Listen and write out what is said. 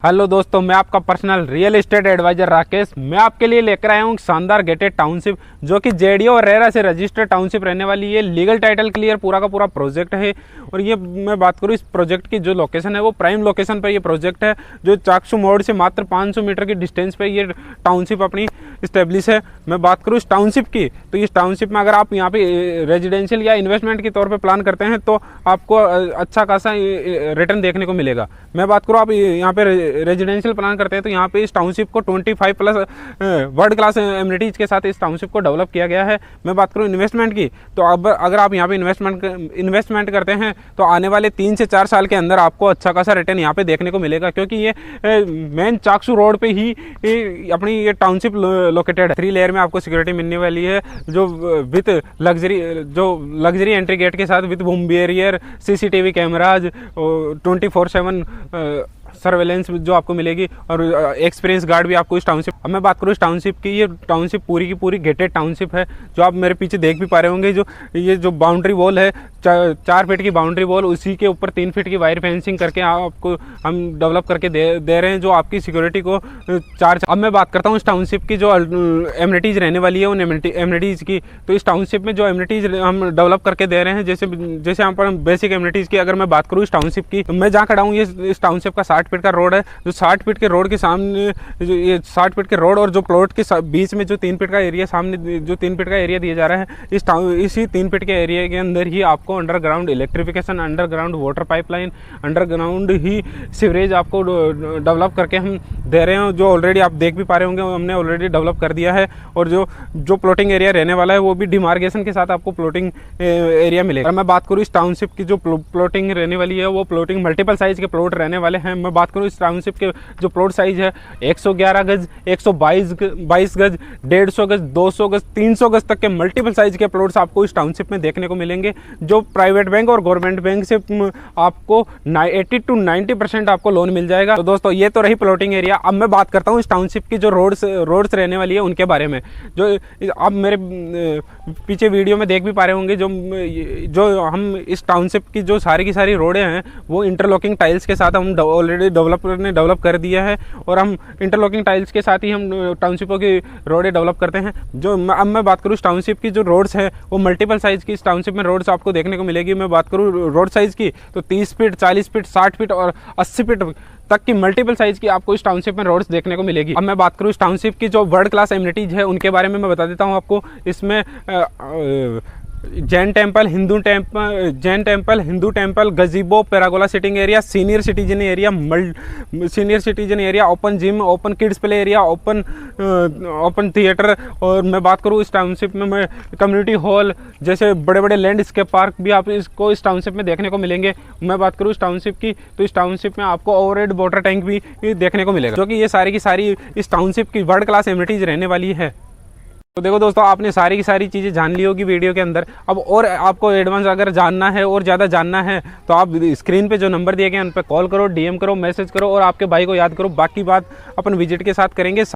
Hello दोस्तों, मैं आपका personal real estate advisor Rakesh. मैं आपके लिए लेकर आया हूँ शानदार गेटेड टाउनशिप जो कि जेडीओ और रेरा से रजिस्टर्ड टाउनशिप रहने वाली है। लीगल टाइटल क्लियर पूरा का पूरा प्रोजेक्ट है। और ये मैं बात करूँ इस प्रोजेक्ट की जो लोकेशन है वो प्राइम लोकेशन पर ये प्रोजेक्ट है, जो चाकसू मोड़ से मात्र 500 मीटर की डिस्टेंस पे ये टाउनशिप अपनी इस्टेब्लिश है। मैं बात करूँ इस टाउनशिप की, तो इस टाउनशिप में अगर आप यहाँ पे रेजिडेंशियल या इन्वेस्टमेंट के तौर पर प्लान करते हैं तो आपको अच्छा खासा रिटर्न देखने को मिलेगा। मैं बात करूँ आप यहाँ पे रेजिडेंशियल प्लान करते हैं तो यहाँ पे इस टाउनशिप को 25+ वर्ल्ड क्लास एमिनिटीज के साथ इस टाउनशिप को डेवलप किया गया है। मैं बात करूँ इन्वेस्टमेंट की, तो अब अगर आप यहाँ पे इन्वेस्टमेंट करते हैं तो आने वाले 3 से 4 साल के अंदर आपको अच्छा खासा रिटर्न यहाँ पे देखने को मिलेगा, क्योंकि ये मेन चाकसू रोड पे ही अपनी ये टाउनशिप लोकेटेड है। 3 लेयर में आपको सिक्योरिटी मिलने वाली है, जो विथ लग्जरी एंट्री गेट के साथ with boom barrier, CCTV cameras, 24/7 surveillance जो आपको मिलेगी और एक्सपीरियंस गार्ड भी आपको इस टाउनशिप। अब मैं बात करूँ इस टाउनशिप की, ये टाउनशिप पूरी की पूरी गेटेड टाउनशिप है। जो आप मेरे पीछे देख भी पा रहे होंगे, जो बाउंड्री वॉल है 4 फीट की बाउंड्री वॉल, उसी के ऊपर 3 फीट की वायर फेंसिंग करके आपको हम डेवलप करके दे रहे हैं, जो आपकी सिक्योरिटी को चार्ज। अब मैं बात करता हूँ इस टाउनशिप की जो एमिनिटीज रहने वाली है उन एमिनिटीज की। तो इस टाउनशिप में जो एमिनिटीज हम डेवलप करके दे रहे हैं, जैसे यहाँ पर बेसिक एमिनिटीज की अगर मैं बात करूँ इस टाउनशिप की, तो मैं जहाँ खड़ा हूँ ये इस टाउनशिप का 60 फीट का रोड है। जो 60 फीट के रोड के सामने जो ये 60 फीट के रोड और जो प्लॉट के बीच में जो 3 फीट का एरिया सामने जो 3 फीट का एरिया दिया जा रहा है, इसी 3 फीट के एरिया के अंदर ही आपको underground electrification, underground water pipeline, underground ही सीवरेज आपको डेवलप करके हम दे रहे हैं, जो ऑलरेडी आप देख भी पा रहे होंगे हमने ऑलरेडी डेवलप कर दिया है। और जो प्लॉटिंग एरिया रहने वाला है वो भी डिमार्केशन के साथ आपको प्लॉटिंग एरिया मिलेगा। मैं बात करूँ इस टाउनशिप की जो प्लॉटिंग रहने वाली है, वो प्लॉटिंग मल्टीपल साइज के प्लॉट रहने वाले हैं। मैं बात करूँ इस टाउनशिप के जो प्लॉट साइज है 111 गज, 122 गज, 150 गज, 200 गज, 300 गज तक के मल्टीपल साइज के प्लॉट्स आपको इस टाउनशिप में देखने को मिलेंगे, जो प्राइवेट बैंक और गवर्नमेंट बैंक से आपको 80 to 90% आपको लोन मिल जाएगा। तो दोस्तों ये तो रही प्लॉटिंग एरिया। अब मैं बात करता हूँ इस टाउनशिप की जो रोड्स रहने वाली है उनके बारे में। जो आप मेरे पीछे वीडियो में देख भी पा रहे होंगे, जो हम इस टाउनशिप की जो सारी की सारी रोडें हैं वो इंटरलॉकिंग टाइल्स के साथ हम ऑलरेडी डेवलप कर दिया है। और हम इंटरलॉकिंग टाइल्स के साथ ही हम टाउनशिपों की रोडें डेवलप करते हैं। अब मैं बात करूँ इस टाउनशिप की जो रोड्स है वो मल्टीपल साइज की इस टाउनशिप में रोड्स आपको देखने को मिलेगी। मैं बात करूँ रोड साइज की तो 30 फीट, 40 फीट, 60 फीट और 80 फीट तक की मल्टीपल साइज की आपको इस टाउनशिप में रोड्स देखने को मिलेगी। अब मैं बात करूँ इस टाउनशिप की जो वर्ल्ड क्लास एमिनिटीज है उनके बारे में मैं बता देता हूँ आपको। इसमें Jain temple, Hindu temple, gazebo, pergola sitting area, senior citizen area, open gym, open kids play area, open theatre. और मैं बात करूँ इस टाउनशिप में कम्युनिटी हॉल जैसे बड़े बड़े लैंडस्केप पार्क भी आप इसको इस टाउनशिप में देखने को मिलेंगे। मैं बात करूँ इस टाउनशिप की, तो इस टाउनशिप में आपको ओवरहेड वाटर टैंक भी देखने को मिलेगा, जो कि ये सारी की सारी इस टाउनशिप की वर्ल्ड क्लास एमिनिटीज रहने वाली है। तो देखो दोस्तों, आपने सारी की सारी चीज़ें जान ली होगी वीडियो के अंदर। अब और आपको एडवांस अगर जानना है और ज़्यादा जानना है तो आप स्क्रीन पे जो नंबर दिए गए हैं उन पर कॉल करो, DM करो, मैसेज करो और आपके भाई को याद करो। बाकी बात अपन विजिट के साथ करेंगे।